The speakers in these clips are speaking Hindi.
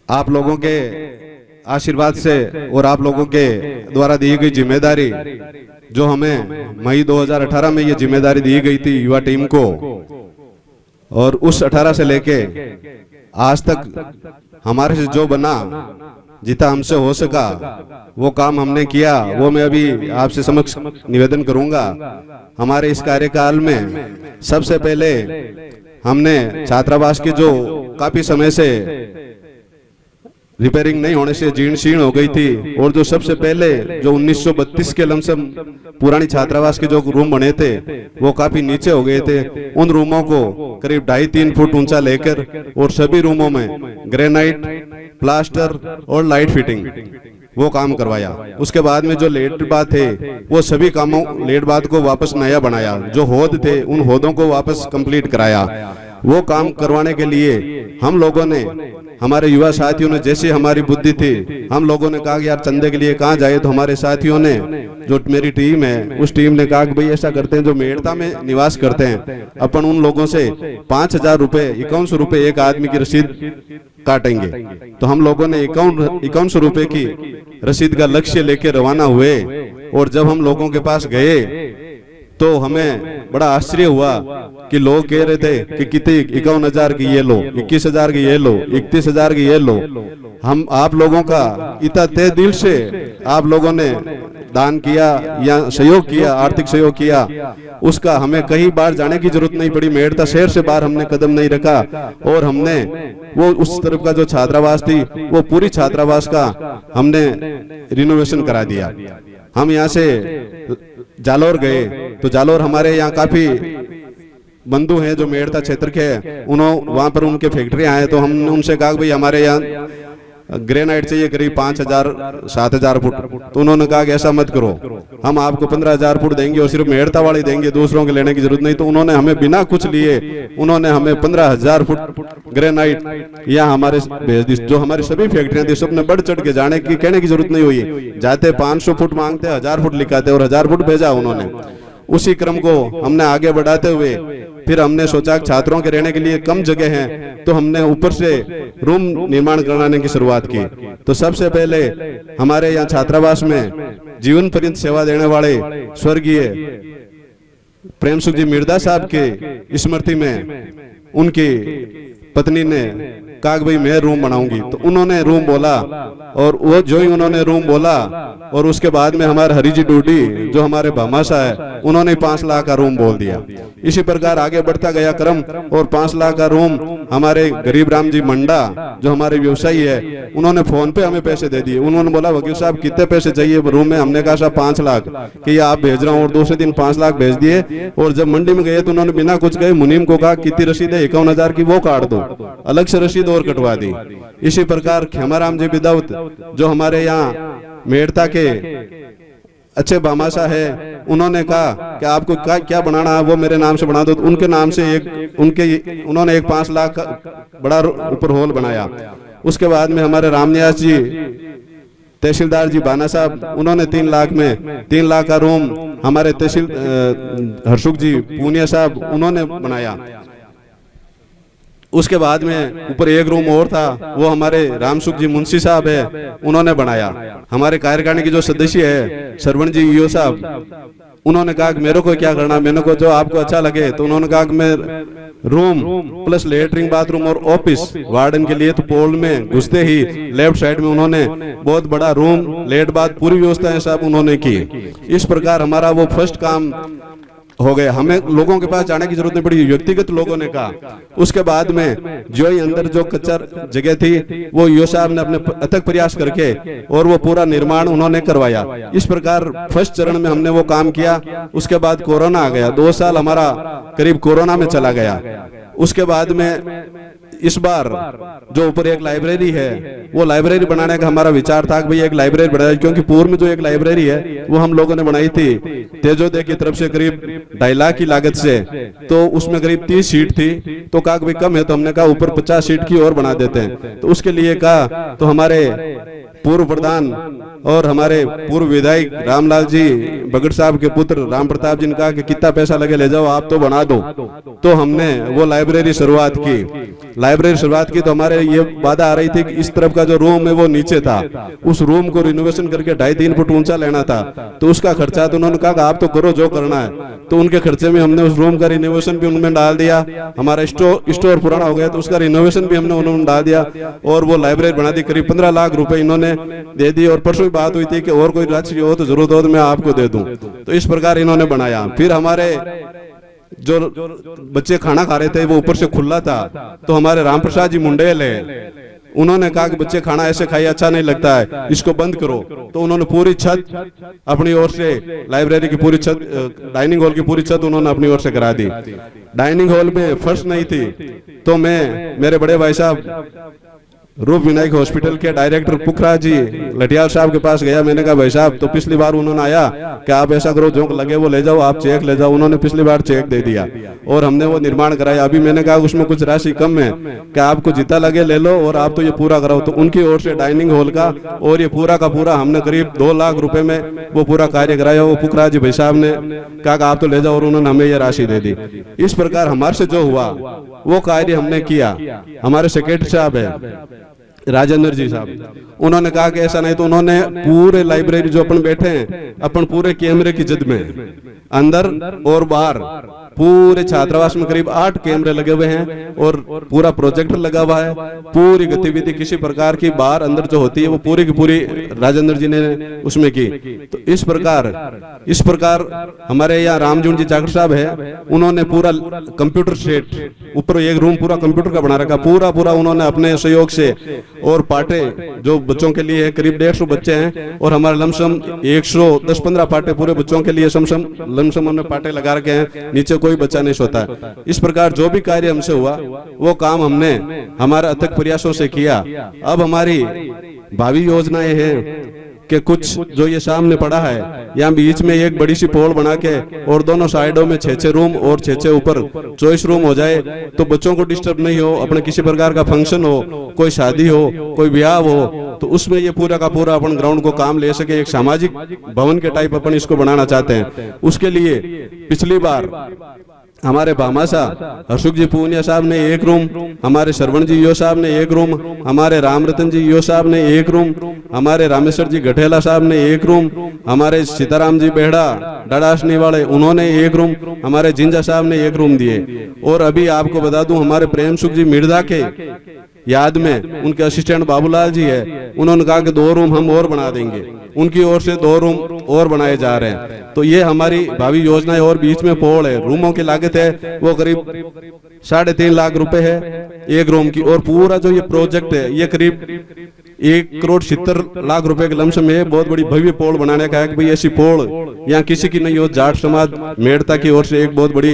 आप लोगों के आशीर्वाद से और आप लोगों के द्वारा दी गई जिम्मेदारी, जो हमें मई 2018 में ये जिम्मेदारी दी गई थी युवा टीम को, और उस 18 से लेके आज तक हमारे से जो बना, जितना हमसे हो सका वो काम हमने किया। वो मैं अभी आपसे समक्ष निवेदन करूंगा। हमारे इस कार्यकाल में सबसे पहले हमने छात्रावास के जो काफी समय से रिपेयरिंग नहीं होने से जीर्ण शीर्ण हो गई थी, और जो सबसे पहले जो 1932 के लमसम पुरानी छात्रावास के जो रूम बने थे वो काफी नीचे हो गए थे। उन रूमों को करीब 2.5-3 फुट ऊंचा लेकर और सभी रूमों में ग्रेनाइट, प्लास्टर और लाइट फिटिंग वो काम करवाया। उसके बाद में जो लेट बात थे वो सभी कामों लेट बात को वापस नया बनाया। जो होद थे उन होदों को वापस कंप्लीट कराया। वो काम करवाने के लिए हम लोगों ने, हमारे युवा साथियों ने, जैसे हमारी बुद्धि थी, हम लोगों ने कहा कि यार चंदे के लिए कहाँ जाए, तो हमारे साथियों ने, जो मेरी टीम है उस टीम ने कहा कि भाई ऐसा करते हैं, जो मेड़ता में निवास करते हैं अपन उन लोगों से 5,000 रुपए, 5100 रुपए एक आदमी की रसीद काटेंगे। तो हम लोगों ने 5100 रुपए की रसीद का लक्ष्य लेके रवाना हुए, और जब हम लोगों के पास गए तो हमें बड़ा आश्चर्य हुआ कि लोग कह रहे थे कि कितने 51,000 की ये लो, 21,000 की ये लो, 31,000 की ये लो। हम आप लोगों का इतना तहे दिल से आप लोगों ने दान किया या सहयोग किया, आर्थिक सहयोग किया, उसका हमें कहीं बाहर जाने की जरूरत नहीं पड़ी। मेड़ता शहर से बाहर हमने कदम नहीं रखा, और हमने वो उस तरफ का जो छात्रावास थी वो पूरी छात्रावास का हमने रिनोवेशन करा दिया। हम यहाँ से जालोर गए तो जालोर हमारे यहाँ काफी बंधु हैं जो मेड़ता क्षेत्र के हैं, उन्होंने वहां पर उनके फैक्ट्री आए, तो हमने उनसे कहा भाई हमारे यहाँ ग्रेनाइट चाहिए करीब 5,000-7,000 फुट। तो उन्होंने कहा कि ऐसा मत करो, हम आपको 15,000 फुट देंगे और सिर्फ मेड़ता वाले देंगे, दूसरों के लेने की जरूरत नहीं। तो उन्होंने हमें बिना कुछ लिए उन्होंने हमें 15,000 फुट ग्रेनाइट यहाँ हमारे भेज दी। जो हमारी सभी फैक्ट्रियां थी सबने बढ़ चढ़ के जाने की, कहने की जरूरत नहीं हुई। जाते 500 फुट मांगते 1000 फुट लिखाते और 1000 फुट भेजा उन्होंने। उसी क्रम को हमने आगे बढ़ाते हुए फिर हमने सोचा छात्रों के रहने के लिए कम जगह है, तो हमने ऊपर से रूम निर्माण कराने की शुरुआत की। तो सबसे पहले हमारे यहाँ छात्रावास में जीवन पर्यंत सेवा देने वाले स्वर्गीय प्रेम सुख जी मिर्दा साहब के स्मृति में उनकी पत्नी ने कहा भाई मैं रूम बनाऊंगी। तो उन्होंने रूम बोला, और वो जो ही उन्होंने रूम बोला, और उसके बाद में हमारे हरी जी डूडी जो हमारे भामाशाह है उन्होंने 5 लाख का रूम बोल दिया। इसी प्रकार आगे बढ़ता गया क्रम, और 5 लाख का रूम हमारे गरीब राम जी मंडा जो हमारे व्यवसायी है उन्होंने फोन पे हमें पैसे दे दिए। उन्होंने बोला वकील साहब कितने पैसे चाहिए रूम में, हमने कहा साहब 5 लाख कि ये आप भेज रहा हूँ, और दूसरे दिन 5 लाख भेज दिए। और जब मंडी में गए तो उन्होंने बिना कुछ कहे मुनीम को कहा कितनी रसीद है, 51,000 की, वो काट दो, अलग से रसीद और कटवा दी। इसी प्रकार खेमाराम जी विदाउत जो हमारे यहाँ मेड़ता के अच्छे भामाशाह है, उन्होंने कहा कि आपको क्या बनाना है वो मेरे नाम से बना दो। तो उनके नाम से उन्होंने एक 5 लाख का बड़ा ऊपर हॉल बनाया। उसके बाद में हमारे रामनिवास जी तहसीलदार जी बाना साहब उन्होंने 3 लाख में 3 लाख का रूम हमारे तहसील हरसुख जी पूनिया साहब उन्होंने बनाया। उसके बाद में ऊपर एक रूम और था, वो हमारे रामसुख जी मुंशी साहब है उन्होंने बनाया। हमारे कार्यकारिणी के जो सदस्य है श्रवण जी ईओ साहब उन्होंने कहा कि मेरे को क्या करना, मेरे को जो आपको अच्छा लगे। तो उन्होंने कहा कि मैं रूम प्लस लेटरिंग बाथरूम और ऑफिस वार्डन के लिए, तो पोल में घुसते ही लेफ्ट साइड में उन्होंने बहुत बड़ा रूम लेट बाथ पूरी व्यवस्थाएं सब उन्होंने की। इस प्रकार हमारा वो फर्स्ट काम हो गया, हमें लोगों के पास जाने की जरूरत नहीं पड़ी, व्यक्तिगत लोगों ने कहा। उसके बाद में जो ही अंदर जो कच्चा जगह थी वो ईओ साहब ने अपने अथक प्रयास करके और वो पूरा निर्माण उन्होंने करवाया। इस प्रकार फर्स्ट चरण में हमने वो काम किया। उसके बाद कोरोना आ गया, 2 साल हमारा करीब कोरोना में चला गया। उसके बाद में इस बार जो ऊपर एक लाइब्रेरी है वो लाइब्रेरी बनाने का हमारा विचार था कि भाई एक लाइब्रेरी बनाए, क्योंकि पूर्व में जो एक लाइब्रेरी है वो हम लोगों ने बनाई थी तेजोदय की तरफ से करीब 2.5 लाख की लागत से, तो उसमें करीब 30 सीट थी। तो कहा भाई कम है, तो हमने कहा ऊपर 50 सीट की और बना देते हैं। तो उसके लिए कहा तो हमारे पूर्व प्रधान और हमारे पूर्व विधायक रामलाल जी बगड़ साहब के पुत्र राम प्रताप जी ने कहा कि कितना पैसा लगे ले जाओ, आप तो बना दो। तो हमने वो लाइब्रेरी शुरुआत की तो हमारे ये बाधा आ रही थी कि इस तरफ का जो रूम है वो नीचे था, उस रूम को रिनोवेशन करके 2.5-3 फुट ऊंचा लेना था। तो उसका खर्चा तो उन्होंने कहा आप तो करो जो करना है। तो उनके खर्चे में हमने उस रूम का रिनोवेशन भी उनमें डाल दिया। हमारा स्टोर पुराना हो गया तो उसका रिनोवेशन भी हमने उन्होंने डाल दिया और वो लाइब्रेरी बना दी। करीब 15 लाख रुपए इन्होंने दे दी। और परसों बात हुई थी कि और कोई राशि हो तो जरूरत हो तो मैं आपको दे दूं। तो इस प्रकार इन्होंने बनाया। फिर हमारे जो बच्चे खाना खा रहे थे वो ऊपर से खुला था, तो हमारे राम प्रसाद जी मुंडेल है, उन्होंने कहा कि बच्चे खाना ऐसे खाइए अच्छा नहीं लगता है, इसको बंद करो। तो उन्होंने पूरी छत अपनी ओर से, लाइब्रेरी की पूरी छत, डाइनिंग हॉल की पूरी छत उन्होंने अपनी ओर से करा दी। डाइनिंग हॉल में फर्श नहीं थी, तो मैं मेरे बड़े भाई साहब रूप विनायक हॉस्पिटल के डायरेक्टर पुखराज जी लठियाल साहब के पास गया। मैंने कहा भाई साहब, तो पिछली बार उन्होंने आया कि आप ऐसा करो जो लगे वो ले जाओ, आप चेक ले जाओ। उन्होंने पिछली बार चेक दे दिया और हमने वो निर्माण कराया। अभी मैंने कहा उसमें कुछ राशि कम है कि आपको जितना लगे ले लो और आप तो ये पूरा कराओ। तो उनकी ओर से डाइनिंग हॉल का और ये पूरा का पूरा हमने करीब 2 लाख रुपए में वो पूरा कार्य कराया। वो पुखराज जी भाई साहब ने कहा आप तो ले जाओ और उन्होंने हमें ये राशि दे दी। इस प्रकार हमारे से जो हुआ वो कार्य हमने किया। हमारे सेक्रेटरी साहब है राजेंद्र जी साहब, उन्होंने कहा कि ऐसा नहीं, तो उन्होंने पूरे लाइब्रेरी जो अपन बैठे हैं अपन पूरे कैमरे की जद में अंदर और बाहर पूरे छात्रावास में करीब 8 कैमरे लगे हुए हैं और पूरा प्रोजेक्टर लगा हुआ है। पूरी गतिविधि किसी प्रकार की बाहर अंदर जो होती है वो पूरी की पूरी राजेंद्र जी ने उसमें की। तो इस प्रकार हमारे यहाँ रामजून जी जाकर साहब है, उन्होंने पूरा कंप्यूटर सेट, ऊपर एक रूम पूरा कंप्यूटर का बना रखा, पूरा उन्होंने अपने सहयोग से। और पाटे जो बच्चों के लिए करीब 150 बच्चे हैं और हमारे लमसम 110-15 पाटे पूरे बच्चों के लिए लमसम हमने पाटे लगा रखे हैं, नीचे कोई बच्चा नहीं सोता है। इस प्रकार जो भी कार्य हमसे हुआ वो काम हमने हमारे अथक प्रयासों से किया। अब हमारी भावी योजनाएं हैं कि कुछ जो ये सामने पड़ा है, यहाँ बीच में एक बड़ी सी पोल बना के और दोनों साइडों में 6-6 रूम और 6-6 ऊपर 24 रूम हो जाए, तो बच्चों को डिस्टर्ब नहीं हो। अपने किसी प्रकार का फंक्शन हो, कोई शादी हो, कोई ब्याह हो, तो उसमें ये पूरा का पूरा अपन ग्राउंड को काम ले सके। एक सामाजिक भवन के टाइप अपन इसको बनाना चाहते हैं। उसके लिए पिछली बार हमारे भामासा हर्षुख जी पूनिया साहब ने 1 रूम, हमारे श्रवण जी यो साहब ने 1 रूम, हमारे रामरतन जी यो साहब ने 1 रूम, हमारे रामेश्वर जी गठेला साहब ने 1 रूम, हमारे सीताराम जी बेहड़ा डाडासनी वाले उन्होंने 1 रूम, हमारे जिंजा साहब ने 1 रूम दिए। और अभी आपको बता दूं हमारे प्रेम सुख जी मिर्दा के याद में उनके असिस्टेंट बाबूलाल जी है, उन्होंने कहा कि 2 रूम हम और बना देंगे। उनकी ओर से 2 रूम और बनाए जा रहे हैं। तो ये हमारी भावी योजना है। और बीच में पोल है, रूमों की लागत है वो करीब 3.5 लाख रुपए है 1 रूम की। और पूरा जो ये प्रोजेक्ट है ये करीब 1,70,00,000 रुपए के लमसम है। बहुत बड़ी भव्य पोल बनाने का है कि भाई ऐसी पोल यहाँ किसी की नहीं हो। जाट समाज मेड़ता की ओर से एक बहुत बड़ी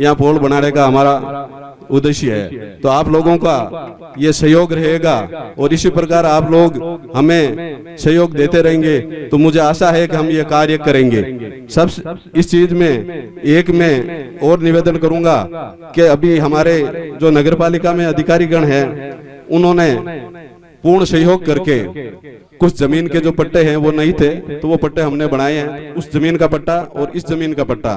यहाँ पोल बनाने का हमारा उद्देश्य है। तो आप लोगों का ये सहयोग रहेगा और इसी प्रकार आप लोग हमें सहयोग देते रहेंगे तो मुझे आशा है कि हम ये कार्य करेंगे। सब इस चीज में एक मैं और निवेदन करूंगा कि अभी हमारे जो नगरपालिका में अधिकारीगण हैं उन्होंने पूर्ण सहयोग करके कुछ जमीन के जो पट्टे हैं वो नहीं थे, तो वो पट्टे हमने बनाए हैं। उस जमीन का पट्टा और इस जमीन का पट्टा,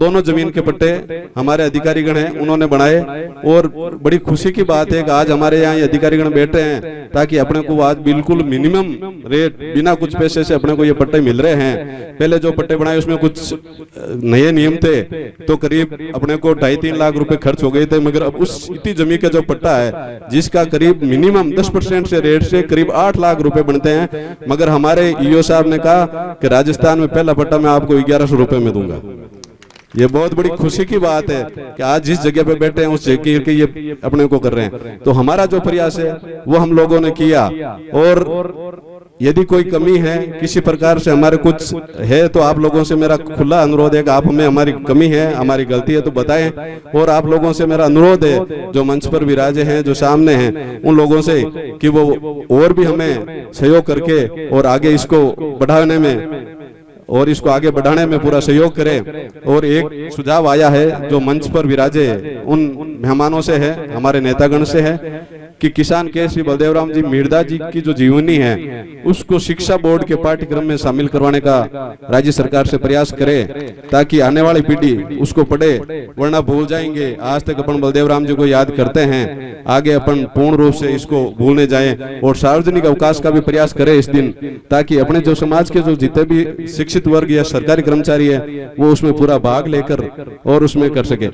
दोनों जमीन के पट्टे हमारे अधिकारीगण हैं उन्होंने बनाए। और बड़ी खुशी की बात है कि आज हमारे यहाँ ये अधिकारीगण बैठे हैं ताकि अपने को आज बिल्कुल मिनिमम रेट बिना कुछ पैसे से अपने को ये पट्टे मिल रहे हैं। पहले जो पट्टे बनाए उसमें कुछ नए नियम थे तो करीब अपने को 2.5-3 लाख रुपए खर्च हो गए थे, मगर अब उस इतनी जमीन का जो पट्टा है जिसका करीब मिनिमम 10% से रेट से करीब 8 लाख रुपए बनते हैं। मगर हमारे ईओ साहब ने कहा कि राजस्थान में पहला पट्टा मैं आपको 1100 रुपए में दूंगा। ये बहुत बड़ी खुशी की बात है कि आज जिस जगह पे बैठे हैं उस जगह के ये अपने को कर रहे हैं। तो हमारा जो प्रयास है वो हम लोगों ने किया। और यदि कोई कमी है किसी प्रकार से हमारे कुछ है तो आप लोगों से मेरा खुला अनुरोध है कि आप हमें हमारी कमी है हमारी गलती है तो बताएं। और आप लोगों से मेरा अनुरोध है जो मंच पर विराजे हैं जो सामने हैं उन लोगों से कि वो और भी हमें सहयोग करके और आगे इसको बढ़ाने में और इसको आगे बढ़ाने में पूरा सहयोग करें। और एक सुझाव आया है जो मंच पर विराजे उन मेहमानों से है, हमारे नेतागण से है कि किसान केसरी बलदेव राम जी मीणा जी की जो जीवनी है उसको शिक्षा बोर्ड के पाठ्यक्रम में शामिल करवाने का राज्य सरकार से प्रयास करे, ताकि आने वाली पीढ़ी उसको पढ़े, वरना भूल जाएंगे। आज तक अपन बलदेव राम जी को याद करते हैं, आगे अपन पूर्ण रूप से इसको भूलने जाएं। और सार्वजनिक अवकाश का भी प्रयास करें इस दिन, ताकि अपने जो समाज के जो जितने भी शिक्षित वर्ग या सरकारी कर्मचारी है वो उसमें पूरा भाग लेकर और उसमें कर सके।